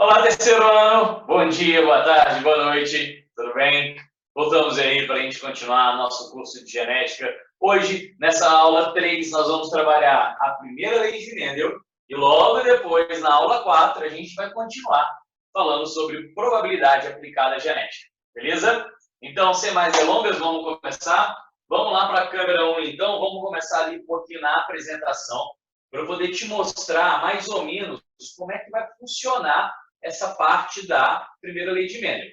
Olá, terceiro ano! Bom dia, boa tarde, boa noite, tudo bem? Voltamos aí para a gente continuar nosso curso de genética. Hoje, nessa aula 3, nós vamos trabalhar a primeira lei de Mendel e logo depois, na aula 4, a gente vai continuar falando sobre probabilidade aplicada à genética, beleza? Então, sem mais delongas, vamos começar. Vamos lá para a câmera 1, então. Vamos começar ali um pouquinho na apresentação para eu poder te mostrar mais ou menos como é que vai funcionar essa parte da primeira lei de Mendel.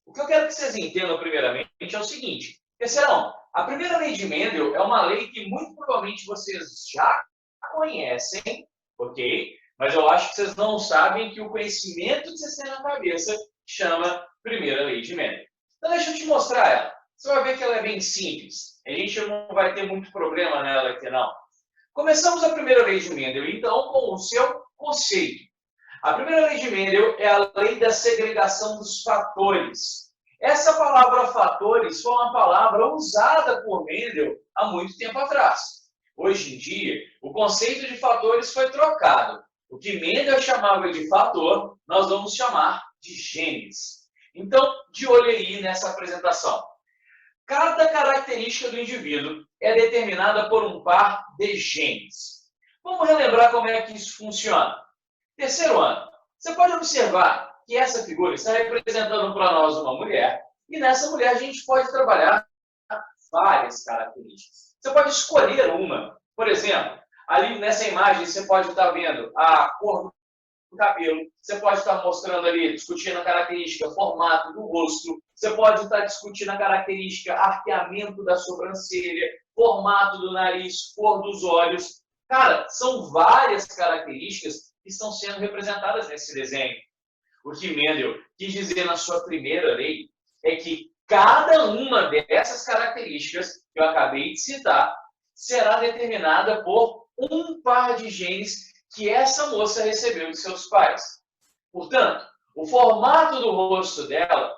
O que eu quero que vocês entendam primeiramente é o seguinte, terceirão, a primeira lei de Mendel é uma lei que muito provavelmente vocês já conhecem, ok? Mas eu acho que vocês não sabem que o conhecimento que vocês têm na cabeça chama primeira lei de Mendel. Então deixa eu te mostrar ela. Você vai ver que ela é bem simples. A gente não vai ter muito problema nela aqui, não. Começamos a primeira lei de Mendel, então, com o seu conceito. A primeira lei de Mendel é a lei da segregação dos fatores. Essa palavra fatores foi uma palavra usada por Mendel há muito tempo atrás. Hoje em dia, o conceito de fatores foi trocado. O que Mendel chamava de fator, nós vamos chamar de genes. Então, de olho aí nessa apresentação. Cada característica do indivíduo é determinada por um par de genes. Vamos relembrar como é que isso funciona. Terceiro ano, você pode observar que essa figura está representando para nós uma mulher, e nessa mulher a gente pode trabalhar várias características. Você pode escolher uma. Por exemplo, ali nessa imagem você pode estar vendo a cor do cabelo, você pode estar mostrando ali, discutindo a característica, formato do rosto, você pode estar discutindo a característica, arqueamento da sobrancelha, formato do nariz, cor dos olhos. Cara, são várias características que estão sendo representadas nesse desenho. O que Mendel quis dizer na sua primeira lei é que cada uma dessas características que eu acabei de citar será determinada por um par de genes que essa moça recebeu de seus pais. Portanto, o formato do rosto dela,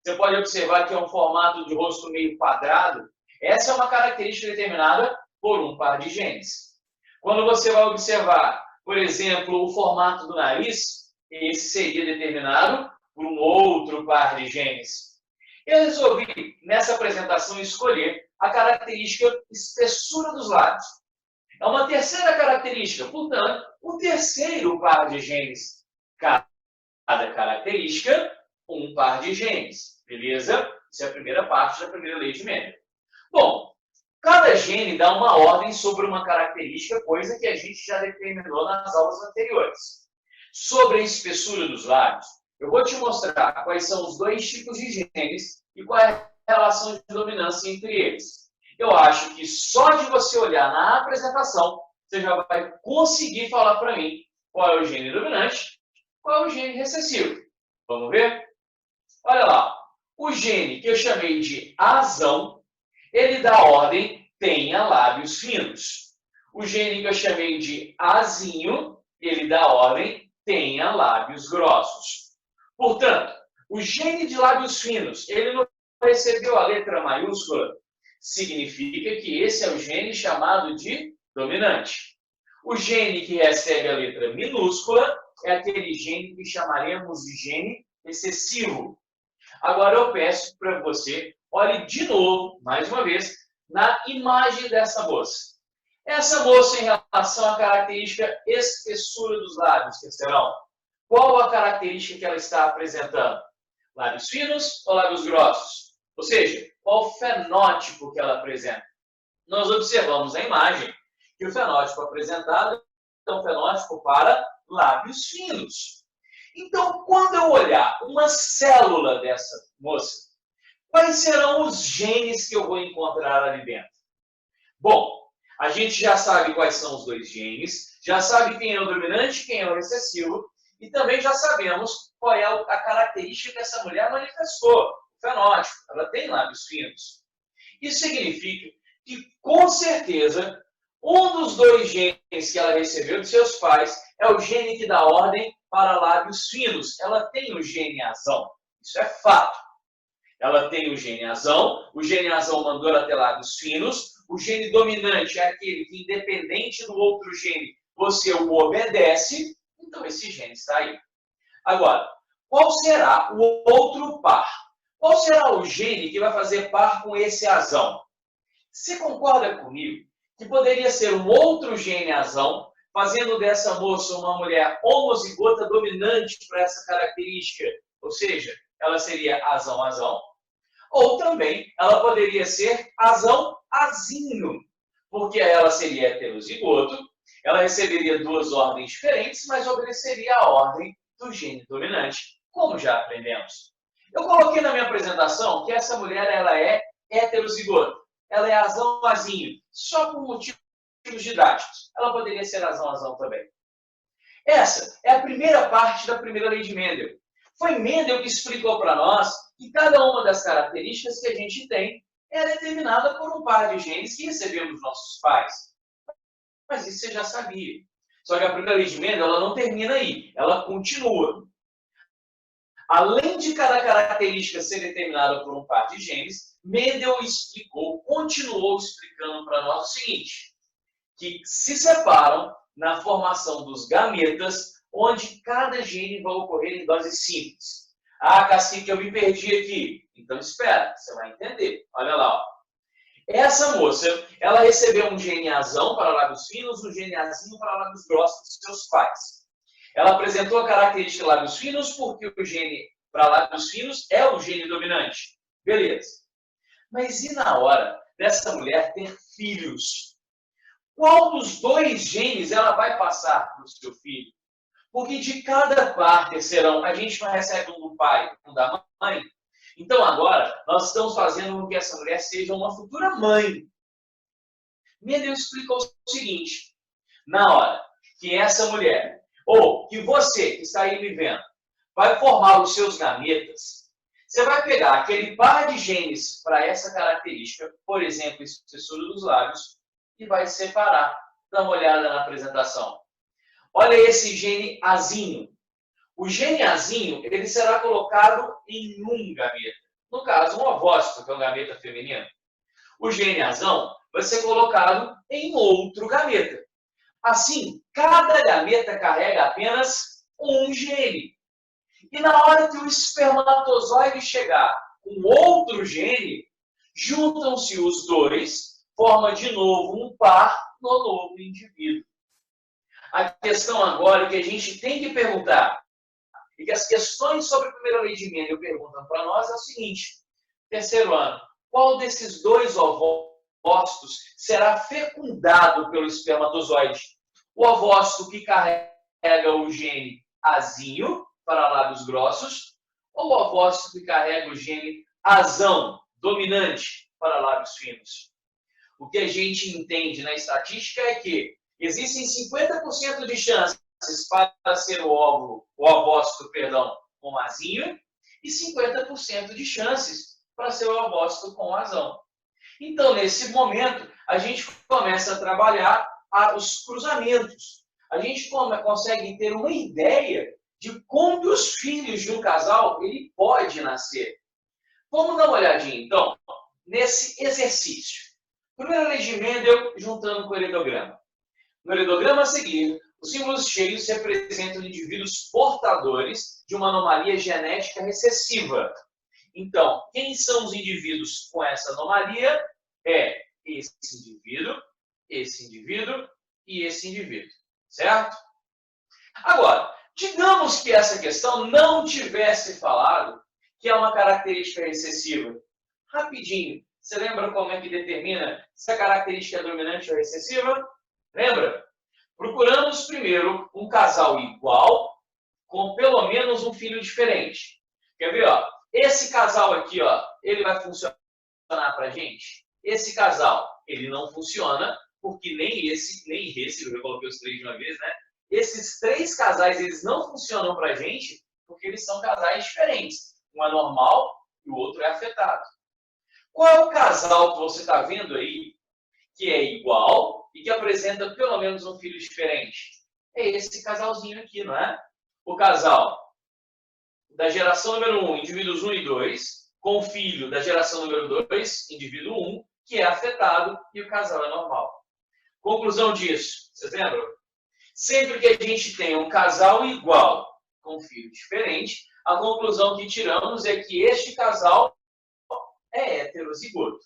você pode observar que é um formato de rosto meio quadrado. Essa é uma característica determinada por um par de genes. Quando você vai observar, por exemplo, o formato do nariz, esse seria determinado por um outro par de genes. Eu resolvi, nessa apresentação, escolher a característica espessura dos lábios. É uma terceira característica, portanto, um terceiro par de genes. Cada característica, um par de genes. Beleza? Isso é a primeira parte da primeira lei de Mendel. Bom, cada gene dá uma ordem sobre uma característica, coisa que a gente já determinou nas aulas anteriores. Sobre a espessura dos lábios, eu vou te mostrar quais são os dois tipos de genes e qual é a relação de dominância entre eles. Eu acho que só de você olhar na apresentação, você já vai conseguir falar para mim qual é o gene dominante, qual é o gene recessivo. Vamos ver? Olha lá. O gene que eu chamei de azão, ele dá ordem, tenha lábios finos. O gene que eu chamei de azinho, ele dá ordem, tenha lábios grossos. Portanto, o gene de lábios finos, ele não recebeu a letra maiúscula, significa que esse é o gene chamado de dominante. O gene que recebe a letra minúscula é aquele gene que chamaremos de gene recessivo. Agora eu peço para você, olhe de novo, mais uma vez, na imagem dessa moça. Essa moça, em relação à característica espessura dos lábios, terceirão, qual a característica que ela está apresentando? Lábios finos ou lábios grossos? Ou seja, qual o fenótipo que ela apresenta? Nós observamos na imagem que o fenótipo apresentado é um fenótipo para lábios finos. Então, quando eu olhar uma célula dessa moça, quais serão os genes que eu vou encontrar ali dentro? Bom, a gente já sabe quais são os dois genes, já sabe quem é o dominante e quem é o recessivo, e também já sabemos qual é a característica que essa mulher manifestou, o fenótipo. Ela tem lábios finos. Isso significa que, com certeza, um dos dois genes que ela recebeu de seus pais é o gene que dá ordem para lábios finos. Ela tem o gene azão. Isso é fato. Ela tem o gene azão mandou ela ter lábios finos. O gene dominante é aquele que, independente do outro gene, você o obedece. Então, esse gene está aí. Agora, qual será o outro par? Qual será o gene que vai fazer par com esse azão? Você concorda comigo que poderia ser um outro gene azão, fazendo dessa moça uma mulher homozigota dominante para essa característica? Ou seja, ela seria azão-azão. Ou também ela poderia ser azão-azinho, porque ela seria heterozigoto, ela receberia duas ordens diferentes, mas obedeceria à ordem do gene dominante, como já aprendemos. Eu coloquei na minha apresentação que essa mulher ela é heterozigota, ela é azão-azinho, só por motivos didáticos. Ela poderia ser azão-azão também. Essa é a primeira parte da primeira lei de Mendel. Foi Mendel que explicou para nós que cada uma das características que a gente tem é determinada por um par de genes que recebemos dos nossos pais. Mas isso você já sabia. Só que a primeira lei de Mendel ela não termina aí, ela continua. Além de cada característica ser determinada por um par de genes, Mendel continuou explicando para nós o seguinte, que se separam na formação dos gametas, onde cada gene vai ocorrer em doses simples. Ah, Cacique, eu me perdi aqui. Então espera, você vai entender. Olha lá, ó. Essa moça, ela recebeu um gene azão para lábios finos, um gene azinho para lábios grossos dos seus pais. Ela apresentou a característica lábios finos porque o gene para lábios finos é o gene dominante. Beleza. Mas e na hora dessa mulher ter filhos? Qual dos dois genes ela vai passar para o seu filho? Porque de cada par terceirão, a gente não recebe um do pai, um da mãe. Então agora, nós estamos fazendo com que essa mulher seja uma futura mãe. Mendel explicou o seguinte, na hora que essa mulher, ou que você que está aí me vendo, vai formar os seus gametas, você vai pegar aquele par de genes para essa característica, por exemplo, espessura dos lábios, e vai separar. Dá uma olhada na apresentação. Olha esse gene azinho. O gene azinho ele será colocado em um gameta. No caso, um ovócito, que é um gameta feminino. O gene azão vai ser colocado em outro gameta. Assim, cada gameta carrega apenas um gene. E na hora que o espermatozoide chegar com outro gene, juntam-se os dois, forma de novo um par no novo indivíduo. A questão agora que a gente tem que perguntar, e que as questões sobre a primeira lei de Mendel perguntam para nós é o seguinte, terceiro ano, qual desses dois ovócitos será fecundado pelo espermatozoide? O ovócito que carrega o gene azinho, para lábios grossos, ou o ovócito que carrega o gene azão, dominante, para lábios finos? O que a gente entende na estatística é que existem 50% de chances para ser o ovócito, com azinho, e 50% de chances para ser o ovócito com azão. Então, nesse momento, a gente começa a trabalhar os cruzamentos. A gente consegue ter uma ideia de como os filhos de um casal ele pode nascer. Vamos dar uma olhadinha, então, nesse exercício. Primeira lei de Mendel, juntando com o heredograma. No heredograma a seguir, os símbolos cheios representam indivíduos portadores de uma anomalia genética recessiva. Então, quem são os indivíduos com essa anomalia? É esse indivíduo e esse indivíduo. Certo? Agora, digamos que essa questão não tivesse falado que é uma característica recessiva. Rapidinho, você lembra como é que determina se a característica é dominante ou recessiva? Lembra? Procuramos primeiro um casal igual, com pelo menos um filho diferente. Quer ver? Ó? Esse casal aqui, ó, ele vai funcionar para a gente? Esse casal, ele não funciona, porque nem esse, eu já coloquei os três de uma vez, né? Esses três casais, eles não funcionam para a gente, porque eles são casais diferentes. Um é normal e o outro é afetado. Qual é o casal que você está vendo aí, que é igual e que apresenta pelo menos um filho diferente? É esse casalzinho aqui, não é? O casal da geração número 1, indivíduos 1 e 2, com o filho da geração número 2, indivíduo 1, que é afetado e o casal é normal. Conclusão disso, vocês lembram? Sempre que a gente tem um casal igual com um filho diferente, a conclusão que tiramos é que este casal é heterozigoto.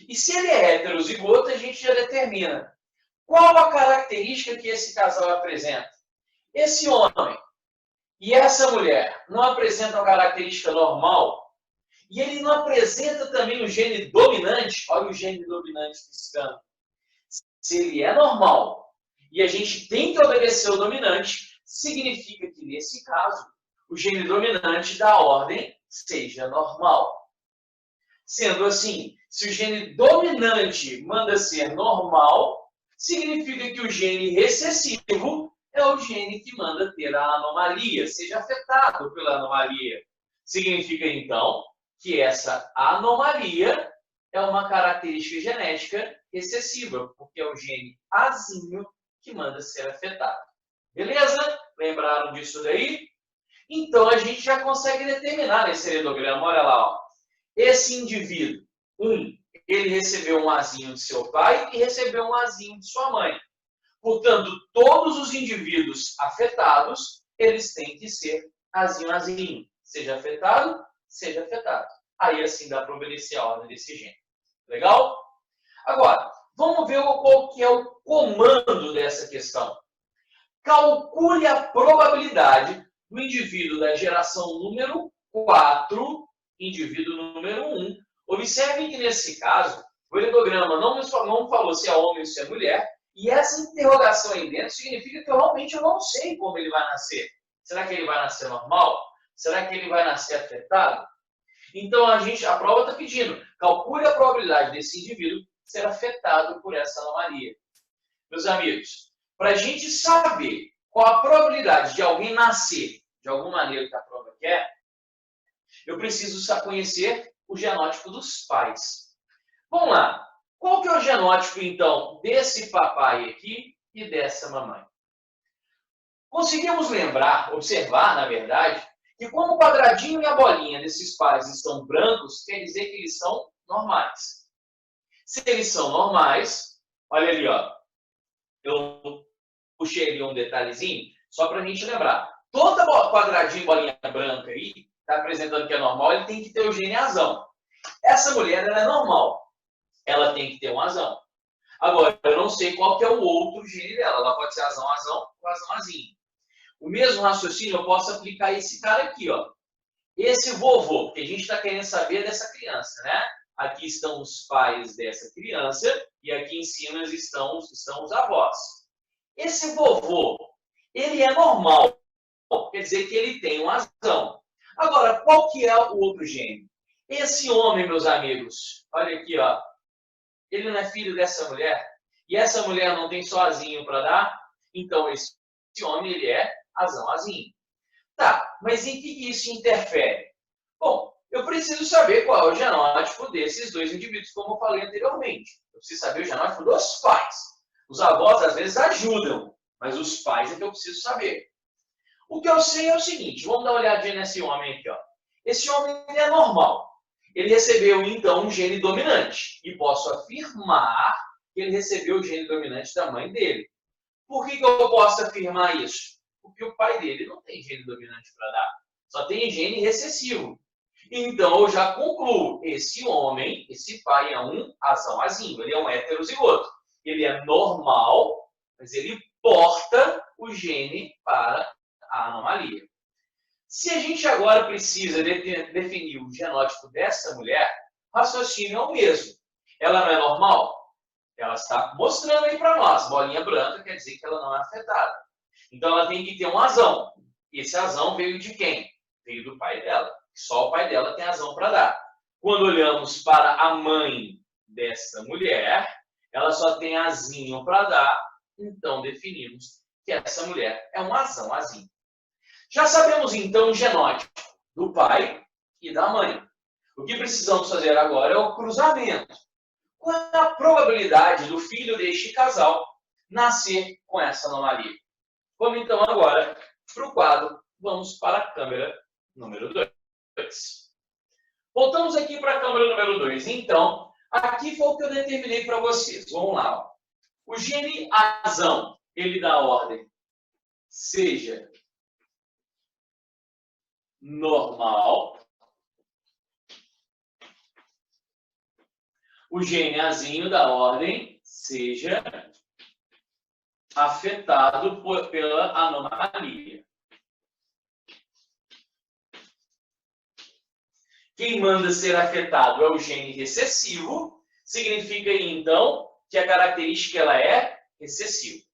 E se ele é heterozigoto, a gente já determina qual a característica que esse casal apresenta. Esse homem e essa mulher não apresentam a característica normal, e ele não apresenta também o gene dominante. Olha o gene dominante piscando. Se ele é normal e a gente tem que obedecer o dominante, significa que, nesse caso, o gene dominante da ordem seja normal. Sendo assim, se o gene dominante manda ser normal, significa que o gene recessivo é o gene que manda ter a anomalia, seja afetado pela anomalia. Significa, então, que essa anomalia é uma característica genética recessiva, porque é o gene azinho que manda ser afetado. Beleza? Lembraram disso daí? Então, a gente já consegue determinar nesse heredograma, olha lá, ó. Esse indivíduo, ele recebeu um azinho de seu pai e recebeu um azinho de sua mãe. Portanto, todos os indivíduos afetados, eles têm que ser azinho. Seja afetado, seja afetado. Aí, assim, dá para obedecer a ordem desse gene. Legal? Agora, vamos ver qual que é o comando dessa questão. Calcule a probabilidade do indivíduo da geração número 4, indivíduo número 1. Observem que, nesse caso, o heredograma não falou se é homem ou se é mulher, e essa interrogação aí dentro significa que eu não sei como ele vai nascer. Será que ele vai nascer normal? Será que ele vai nascer afetado? Então, a prova está pedindo, calcule a probabilidade desse indivíduo ser afetado por essa anomalia. Meus amigos, para a gente saber qual a probabilidade de alguém nascer de alguma maneira que a prova quer, eu preciso conhecer o genótipo dos pais. Vamos lá. Qual que é o genótipo, então, desse papai aqui e dessa mamãe? Conseguimos observar, na verdade, que como o quadradinho e a bolinha desses pais estão brancos, quer dizer que eles são normais. Se eles são normais, olha ali, ó, eu puxei ali um detalhezinho, só para a gente lembrar. Todo quadradinho e bolinha branca aí, está apresentando que é normal, ele tem que ter o gene azão. Essa mulher, ela é normal. Ela tem que ter um azão. Agora, eu não sei qual que é o outro gene dela. Ela pode ser azão ou azão-azinho. O mesmo raciocínio eu posso aplicar a esse cara aqui, ó. Esse vovô, porque a gente está querendo saber dessa criança, né? Aqui estão os pais dessa criança e aqui em cima estão os avós. Esse vovô, ele é normal, quer dizer que ele tem um azão. Agora, qual que é o outro gene? Esse homem, meus amigos, olha aqui, ó. Ele não é filho dessa mulher? E essa mulher não tem só azinho para dar? Então, esse homem, ele é azão-azinho. Tá, mas em que isso interfere? Bom, eu preciso saber qual é o genótipo desses dois indivíduos, como eu falei anteriormente. Eu preciso saber o genótipo dos pais. Os avós, às vezes, ajudam, mas os pais é que eu preciso saber. O que eu sei é o seguinte, vamos dar uma olhadinha nesse homem aqui, ó. Esse homem, ele é normal. Ele recebeu, então, um gene dominante. E posso afirmar que ele recebeu o gene dominante da mãe dele. Por que eu posso afirmar isso? Porque o pai dele não tem gene dominante para dar. Só tem gene recessivo. Então, eu já concluo. Esse homem, esse pai é um azão-azinho. Ele é um heterozigoto. Ele é normal, mas ele porta o gene para a anomalia. Se a gente agora precisa definir o genótipo dessa mulher, o raciocínio é o mesmo. Ela não é normal? Ela está mostrando aí para nós. Bolinha branca quer dizer que ela não é afetada. Então, ela tem que ter um azão. Esse azão veio de quem? Veio do pai dela. Só o pai dela tem azão para dar. Quando olhamos para a mãe dessa mulher, ela só tem azinho para dar. Então, definimos que essa mulher é um azão-azinho. Já sabemos, então, o genótipo do pai e da mãe. O que precisamos fazer agora é o cruzamento. Qual é a probabilidade do filho deste casal nascer com essa anomalia? Vamos, então, agora para o quadro. Vamos para a câmera número 2. Voltamos aqui para a câmera número 2. Então, aqui foi o que eu determinei para vocês. Vamos lá. Ó. O gene azão, ele dá ordem, seja normal, o gene azinho da ordem seja afetado pela anomalia. Quem manda ser afetado é o gene recessivo, significa então que a característica ela é recessiva.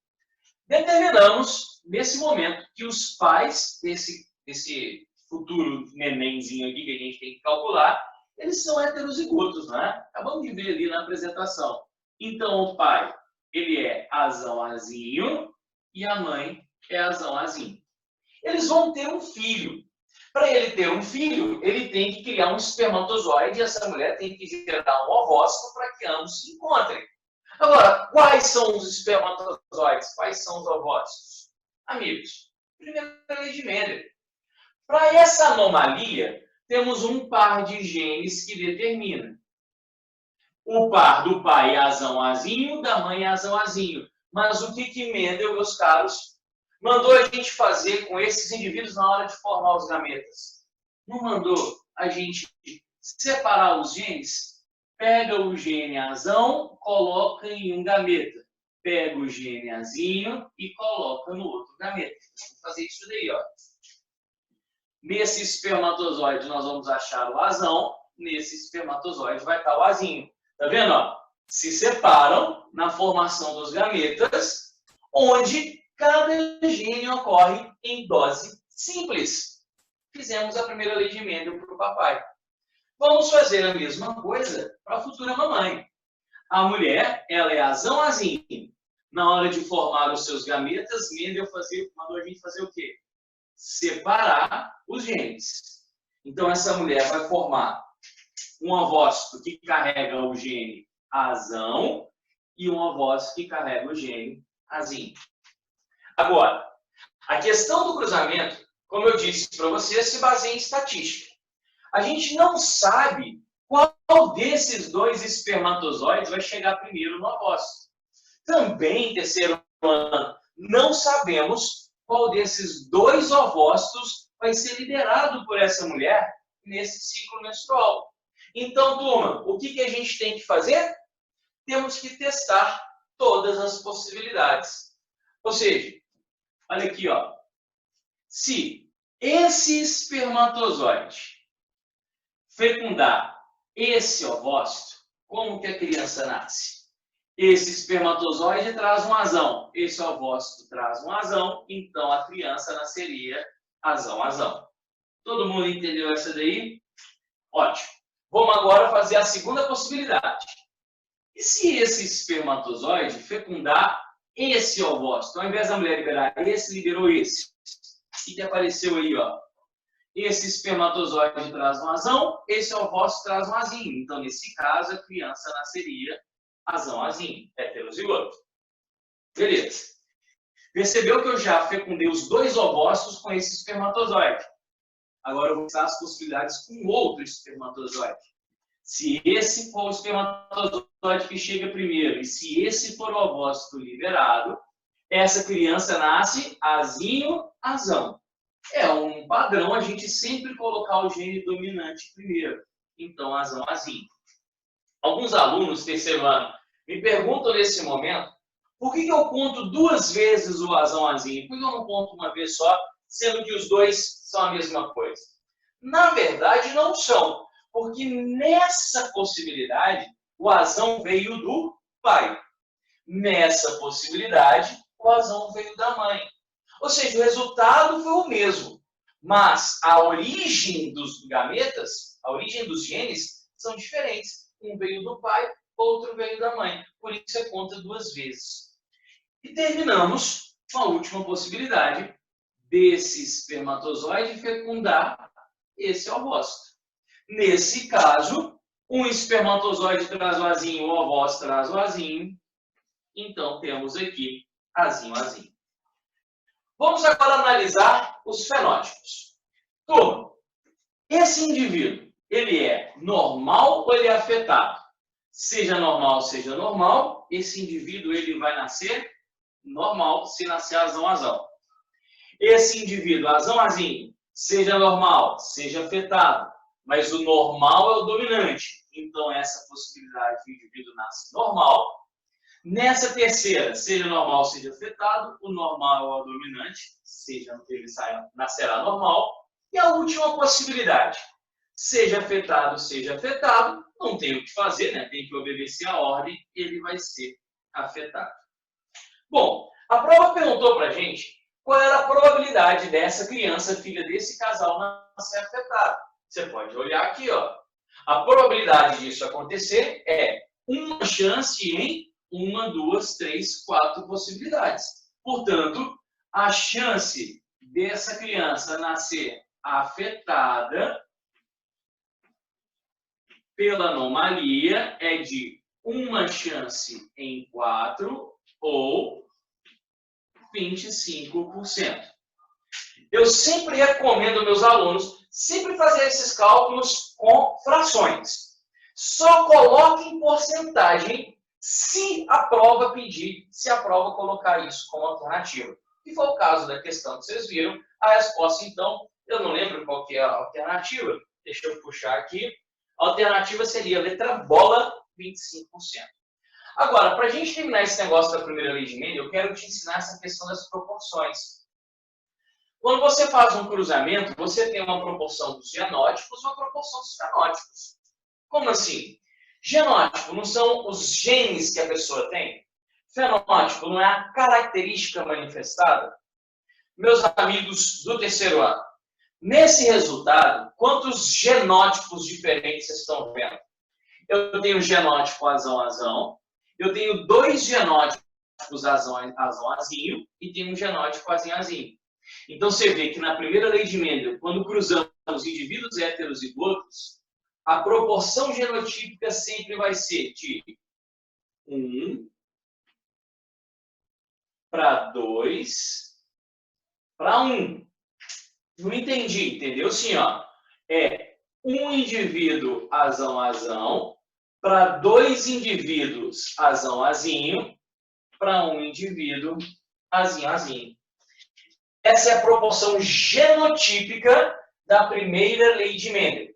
Determinamos, nesse momento, que os pais desse futuro nenenzinho aqui que a gente tem que calcular, eles são heterozigotos, né? Acabamos de ver ali na apresentação. Então, o pai, ele é azão azinho e a mãe é azão azinho. Eles vão ter um filho. Para ele ter um filho, ele tem que criar um espermatozoide e essa mulher tem que gerar um ovócito para que ambos se encontrem. Agora, quais são os espermatozoides? Quais são os ovócitos? Amigos, primeira lei de Mendel. Para essa anomalia, temos um par de genes que determina. O par do pai é azão azinho, da mãe é azão azinho. Mas o que Mendel, meus caros, mandou a gente fazer com esses indivíduos na hora de formar os gametas? Não mandou a gente separar os genes? Pega o gene azão, coloca em um gameta. Pega o gene azinho e coloca no outro gameta. Vamos fazer isso daí, ó. Nesse espermatozoide nós vamos achar o azão, nesse espermatozoide vai estar o azinho. Tá vendo? Ó? Se separam na formação dos gametas, onde cada gene ocorre em dose simples. Fizemos a primeira lei de Mendel para o papai. Vamos fazer a mesma coisa para a futura mamãe. A mulher, ela é azão azinho. Na hora de formar os seus gametas, Mendel mandou a gente fazer o quê? Separar os genes. Então, essa mulher vai formar um ovócito que carrega o gene azão e um ovócito que carrega o gene azinho. Agora, a questão do cruzamento, como eu disse para vocês, se baseia em estatística. A gente não sabe qual desses dois espermatozoides vai chegar primeiro no ovócito. Também, em terceiro ano, não sabemos qual desses dois ovócitos vai ser liderado por essa mulher nesse ciclo menstrual. Então, turma, o que a gente tem que fazer? Temos que testar todas as possibilidades. Ou seja, olha aqui, ó. Se esse espermatozoide fecundar esse ovócito, como que a criança nasce? Esse espermatozoide traz um azão, esse ovócito traz um azão, então a criança nasceria azão-azão. Todo mundo entendeu essa daí? Ótimo. Vamos agora fazer a segunda possibilidade. E se esse espermatozoide fecundar esse ovócito? Ao invés da mulher liberar esse, liberou esse. O que apareceu aí, ó? Esse espermatozoide traz um azão, esse ovócito traz um azinho. Então, nesse caso, a criança nasceria azão-azinho, heterozigoto. Beleza. Percebeu que eu já fecundei os dois ovócitos com esse espermatozoide. Agora eu vou testar as possibilidades com outro espermatozoide. Se esse for o espermatozoide que chega primeiro e se esse for o ovócito liberado, essa criança nasce azinho-azão. É um padrão a gente sempre colocar o gene dominante primeiro. Então, azão-azinho. Alguns alunos, terceiro ano, me perguntam nesse momento por que eu conto duas vezes o azão-azinho? Por que eu não conto uma vez só, sendo que os dois são a mesma coisa? Na verdade, não são. Porque nessa possibilidade, o azão veio do pai. Nessa possibilidade, o azão veio da mãe. Ou seja, o resultado foi o mesmo. Mas a origem dos gametas, a origem dos genes, são diferentes. Um veio do pai, outro veio da mãe. Por isso é conta duas vezes. E terminamos com a última possibilidade desse espermatozoide fecundar esse ovócito. Nesse caso, um espermatozoide traz o azinho, o ovócito traz o azinho. Então, temos aqui azinho-azinho. Vamos agora analisar os fenótipos. Turma, esse indivíduo, ele é normal ou ele é afetado? Seja normal, esse indivíduo ele vai nascer normal, se nascer azão-azão. Esse indivíduo, azão-azinho, seja normal, seja afetado, mas o normal é o dominante. Então, essa possibilidade que o indivíduo nasce normal. Nessa terceira, seja normal, seja afetado, o normal é o dominante, seja ele nascerá normal. E a última possibilidade, seja afetado, não tem o que fazer, né? Tem que obedecer a ordem, ele vai ser afetado. Bom, a prova perguntou para a gente qual era a probabilidade dessa criança, filha desse casal, nascer afetada. Você pode olhar aqui, ó. A probabilidade disso acontecer é uma chance em 1, 2, 3, 4 possibilidades. Portanto, a chance dessa criança nascer afetada pela anomalia é de uma chance em 4 ou 25%. Eu sempre recomendo aos meus alunos sempre fazer esses cálculos com frações. Só coloque em porcentagem se a prova pedir, se a prova colocar isso como alternativa. E foi o caso da questão que vocês viram. A resposta, então, eu não lembro qual que é a alternativa. Deixa eu puxar aqui. A alternativa seria a letra bola, 25%. Agora, para a gente terminar esse negócio da primeira lei de Mendel, eu quero te ensinar essa questão das proporções. Quando você faz um cruzamento, você tem uma proporção dos genótipos e uma proporção dos fenótipos. Como assim? Genótipo não são os genes que a pessoa tem? Fenótipo não é a característica manifestada? Meus amigos do terceiro ano, nesse resultado, quantos genótipos diferentes vocês estão vendo? Eu tenho genótipo azão, eu tenho 2 genótipos azão-azinho e tenho um genótipo azinho-azinho. Então, você vê que na primeira lei de Mendel, quando cruzamos indivíduos heterozigotos, a proporção genotípica sempre vai ser de 1 para 2 para 1. Não entendi, entendeu? Sim, ó. É um indivíduo azão para 2 indivíduos azão-azinho para um indivíduo azinho-azinho. Essa é a proporção genotípica da primeira lei de Mendel.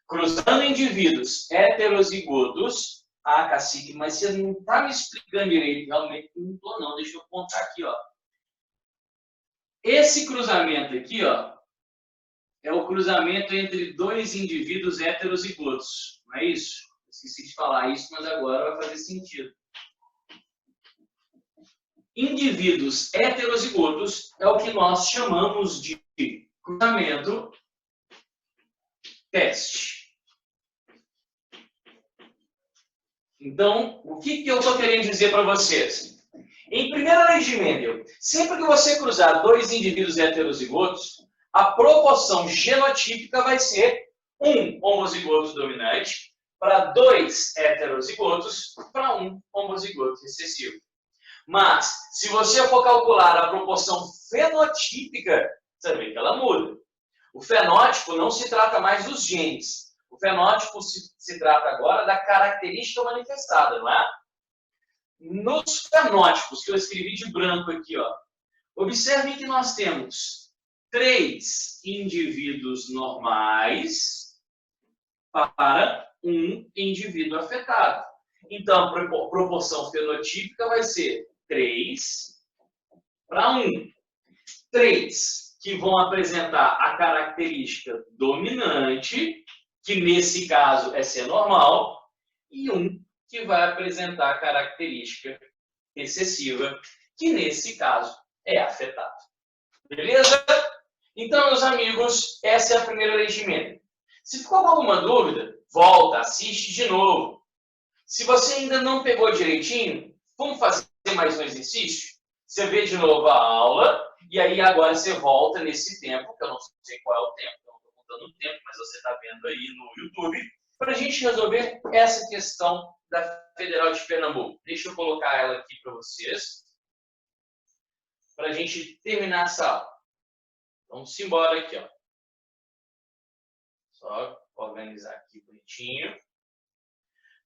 Cruzando indivíduos heterozigotos, cacique, mas você não está me explicando direito, realmente não estou não, deixa eu contar aqui, ó. Esse cruzamento aqui, ó, é o cruzamento entre 2 indivíduos heterozigotos, não é isso? Esqueci de falar isso, mas agora vai fazer sentido. Indivíduos heterozigotos é o que nós chamamos de cruzamento teste. Então, o que eu estou querendo dizer para vocês? Em primeira lei de Mendel, sempre que você cruzar 2 indivíduos heterozigotos, a proporção genotípica vai ser 1 homozigoto dominante para 2 heterozigotos para 1 homozigoto recessivo. Mas, se você for calcular a proporção fenotípica, você vê que ela muda. O fenótipo não se trata mais dos genes. O fenótipo se trata agora da característica manifestada, não é? Nos fenótipos, que eu escrevi de branco aqui, ó, observem que nós temos 3 indivíduos normais para 1 indivíduo afetado. Então, a proporção fenotípica vai ser 3 para 1. 3 que vão apresentar a característica dominante, que nesse caso é ser normal, e 1 que vai apresentar a característica recessiva, que nesse caso é afetado. Beleza? Então, meus amigos, essa é a primeira lei de Mendel. Se ficou com alguma dúvida, volta, assiste de novo. Se você ainda não pegou direitinho, vamos fazer mais um exercício? Você vê de novo a aula, e aí agora você volta nesse tempo, que eu não sei qual é o tempo, eu não estou contando o tempo, mas você está vendo aí no YouTube, para a gente resolver essa questão da Federal de Pernambuco. Deixa eu colocar ela aqui para vocês, para a gente terminar essa aula. Vamos embora aqui, ó. Só organizar aqui bonitinho.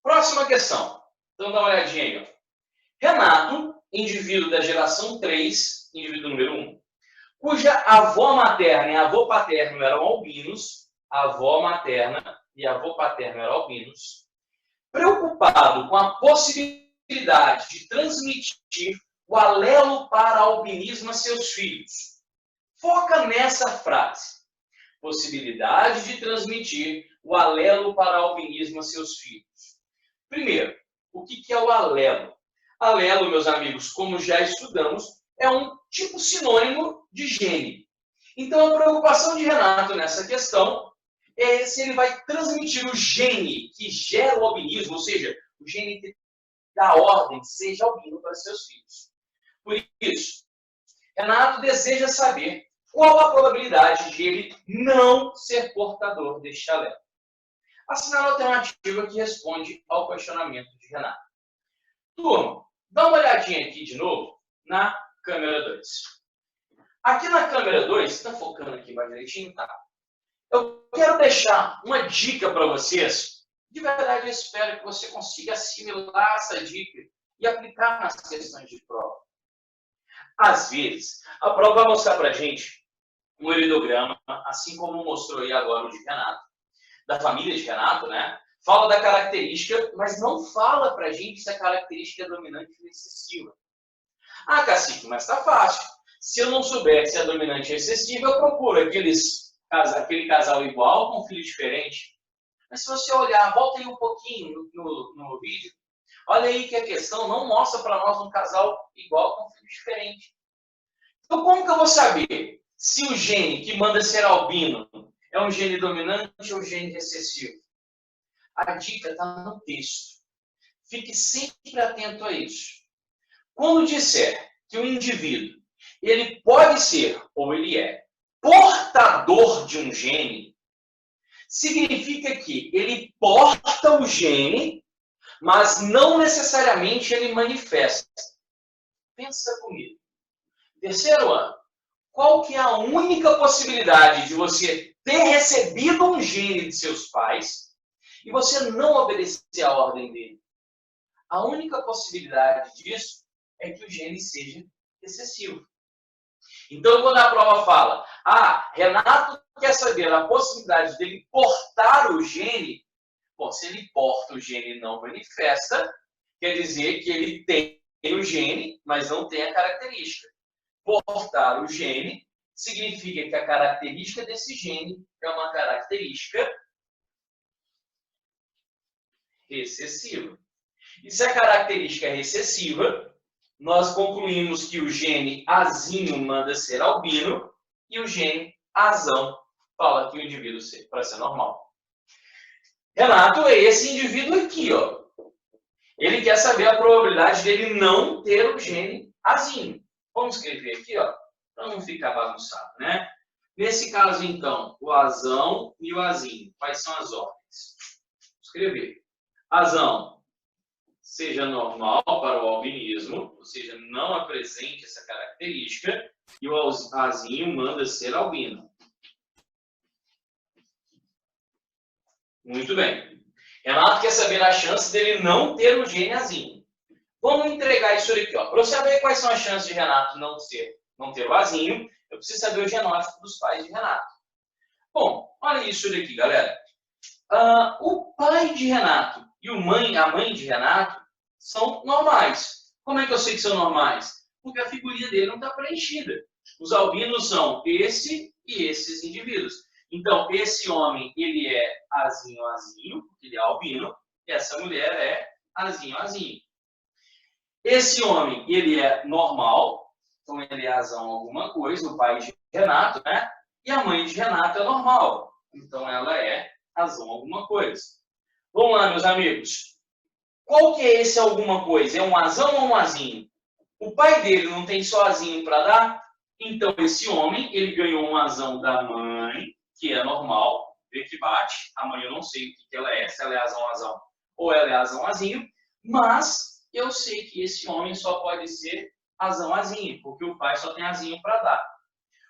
Próxima questão. Então, dá uma olhadinha aí, ó. Renato, indivíduo da geração 3, indivíduo número 1, cuja avó materna e avô paterno eram albinos, a avó materna e avô paterno eram albinos, preocupado com a possibilidade de transmitir o alelo para albinismo a seus filhos. Foca nessa frase. Possibilidade de transmitir o alelo para albinismo a seus filhos. Primeiro, o que é o alelo? Alelo, meus amigos, como já estudamos, é um tipo sinônimo de gene. Então, a preocupação de Renato nessa questão é se ele vai transmitir o gene que gera o albinismo, ou seja, o gene que dá ordem, seja albino para seus filhos. Por isso, Renato deseja saber qual a probabilidade de ele não ser portador deste alelo. Assinale a alternativa que responde ao questionamento de Renato. Turma, dá uma olhadinha aqui de novo na câmera 2. Aqui na câmera 2, está focando aqui mais direitinho? Tá. Eu quero deixar uma dica para vocês. De verdade, eu espero que você consiga assimilar essa dica e aplicar nas questões de prova. Às vezes, a prova vai mostrar para a gente um heredograma, assim como mostrou aí agora o de Renato, da família de Renato, né? Fala da característica, mas não fala para a gente se a característica é dominante ou recessiva. Ah, Cacique, mas tá fácil. Se eu não souber se é dominante ou excessiva, eu procuro aquele casal igual com filho diferente. Mas se você olhar, volta aí um pouquinho no vídeo, olha aí que a questão não mostra para nós um casal igual com filho diferente. Então, como que eu vou saber se o gene que manda ser albino é um gene dominante ou um gene recessivo? A dica está no texto. Fique sempre atento a isso. Quando disser que o indivíduo ele pode ser ou ele é portador de um gene, significa que ele porta o gene, mas não necessariamente ele manifesta. Pensa comigo. Terceiro ano, qual que é a única possibilidade de você ter recebido um gene de seus pais e você não obedecer à ordem dele? A única possibilidade disso é que o gene seja recessivo. Então, quando a prova fala, Renato quer saber a possibilidade dele portar o gene, bom, se ele porta o gene e não manifesta, quer dizer que ele tem o gene, mas não tem a característica. Portar o gene significa que a característica desse gene é uma característica recessiva. E se a característica é recessiva, nós concluímos que o gene azinho manda ser albino e o gene azão fala que o indivíduo para ser normal. Renato é esse indivíduo aqui, ó. Ele quer saber a probabilidade dele não ter o gene azinho. Vamos escrever aqui, ó, para não ficar bagunçado, né? Nesse caso, então, o azão e o azinho. Quais são as ordens? Vou escrever. Azão seja normal para o albinismo, ou seja, não apresente essa característica, e o azinho manda ser albino. Muito bem. Renato quer saber a chance dele não ter o gene azinho. Vamos entregar isso aqui, ó. Para eu saber quais são as chances de Renato não ter o azinho, eu preciso saber o genótipo dos pais de Renato. Bom, olha isso daqui, galera. O pai de Renato e a mãe de Renato são normais. Como é que eu sei que são normais? Porque a figurinha dele não está preenchida. Os albinos são esse e esses indivíduos. Então, esse homem, ele é azinho, porque ele é albino, e essa mulher é azinho. Esse homem, ele é normal, então ele é azão alguma coisa, o pai de Renato, né? E a mãe de Renato é normal, então ela é azão alguma coisa. Vamos lá, meus amigos. Qual que é esse alguma coisa? É um azão ou um azinho? O pai dele não tem só azinho para dar? Então, esse homem, ele ganhou um azão da mãe, que é normal, vê que bate. A mãe eu não sei o que ela é, se ela é azão, ou ela é azinho, mas eu sei que esse homem só pode ser azinho, porque o pai só tem azinho para dar.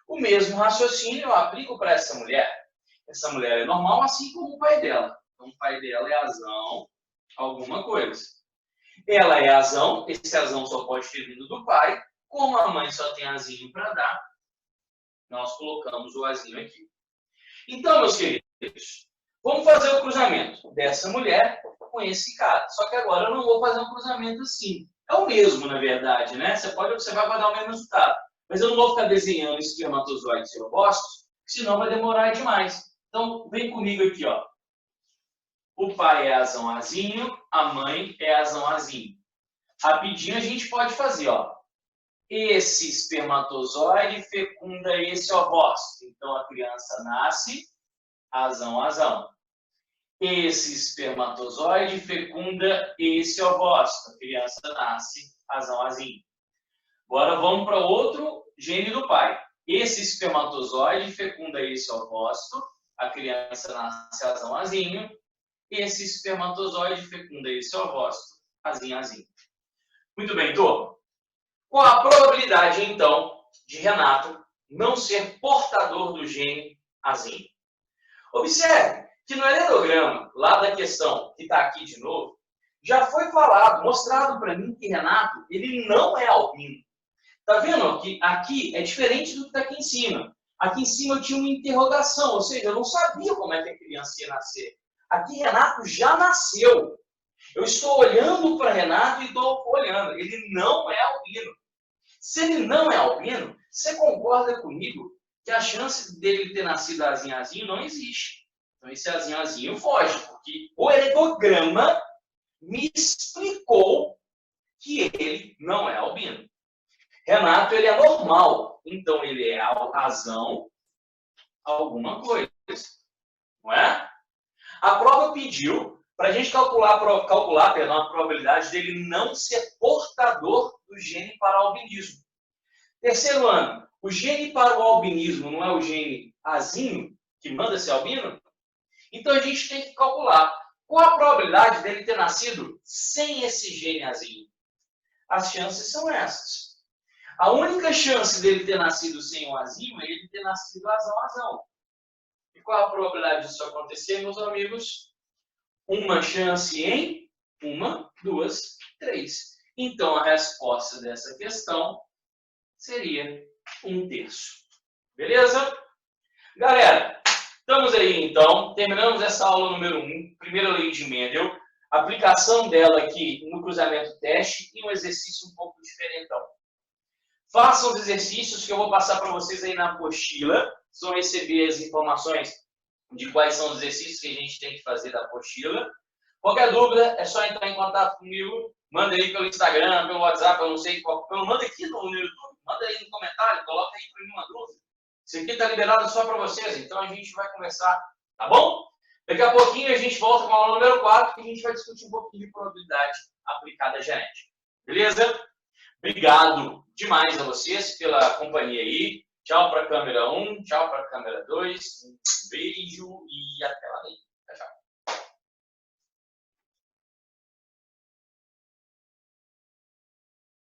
O mesmo raciocínio eu aplico para essa mulher. Essa mulher é normal, assim como o pai dela. Então, o pai dela é azão alguma coisa. Ela é azão, esse azão só pode ter vindo do pai. Como a mãe só tem azinho para dar, Nós colocamos o azinho aqui. Então, meus queridos, vamos fazer o cruzamento dessa mulher com esse cara. Só que agora eu não vou fazer um cruzamento assim. É o mesmo, na verdade, né? Você pode observar que vai dar o mesmo resultado. Mas eu não vou ficar desenhando espermatozoides e opostos, senão vai demorar demais. Então, vem comigo aqui, ó. O pai é azão azinho, a mãe é azão azinho. Rapidinho a gente pode fazer, ó. Esse espermatozoide fecunda esse ovócito. Então, a criança nasce azão azão. Esse espermatozoide fecunda esse ovócito. A criança nasce azão azinho. Agora vamos para outro gene do pai. Esse espermatozoide fecunda esse ovócito. A criança nasce azão azinho. Esse espermatozoide fecunda esse ovócito. Azinho azinho. Muito bem, turma. Qual a probabilidade, então, de Renato não ser portador do gene azinho? Observe que no heredograma, lá da questão que está aqui de novo, já foi falado, mostrado para mim que Renato, ele não é albino. Tá vendo que aqui é diferente do que está aqui em cima. Aqui em cima eu tinha uma interrogação, ou seja, eu não sabia como é que a criança ia nascer. Aqui Renato já nasceu. Eu estou olhando para Renato e estou olhando. Ele não é albino. Se ele não é albino, você concorda comigo que a chance dele ter nascido azinho não existe. Então esse azinho foge, porque o heredograma me explicou que ele não é albino. Renato, ele é normal, então ele é azão alguma coisa, não é? A prova pediu para a gente calcular a probabilidade dele não ser portador do gene para o albinismo. Terceiro ano, o gene para o albinismo não é o gene azinho, que manda ser albino? Então a gente tem que calcular qual a probabilidade dele ter nascido sem esse gene azinho. As chances são essas. A única chance dele ter nascido sem o azinho é ele ter nascido azão. E qual a probabilidade disso acontecer, meus amigos? Uma chance em 1, 2, 3. Então, a resposta dessa questão seria 1/3. Beleza? Galera, estamos aí, então. Terminamos essa aula número 1, primeira lei de Mendel. Aplicação dela aqui no cruzamento teste e um exercício um pouco diferentão. Façam os exercícios que eu vou passar para vocês aí na apostila. Vocês vão receber as informações de quais são os exercícios que a gente tem que fazer da apostila. Qualquer dúvida, é só entrar em contato comigo. Manda aí pelo Instagram, pelo WhatsApp, eu não sei qual. Manda aqui no YouTube, manda aí no comentário, coloca aí para mim uma dúvida. Isso aqui está liberado só para vocês, então a gente vai conversar, tá bom? Daqui a pouquinho a gente volta com a aula número 4, que a gente vai discutir um pouquinho de probabilidade aplicada à genética. Beleza? Obrigado demais a vocês pela companhia aí. Tchau para a câmera 1, tchau para a câmera 2. Um beijo e até lá.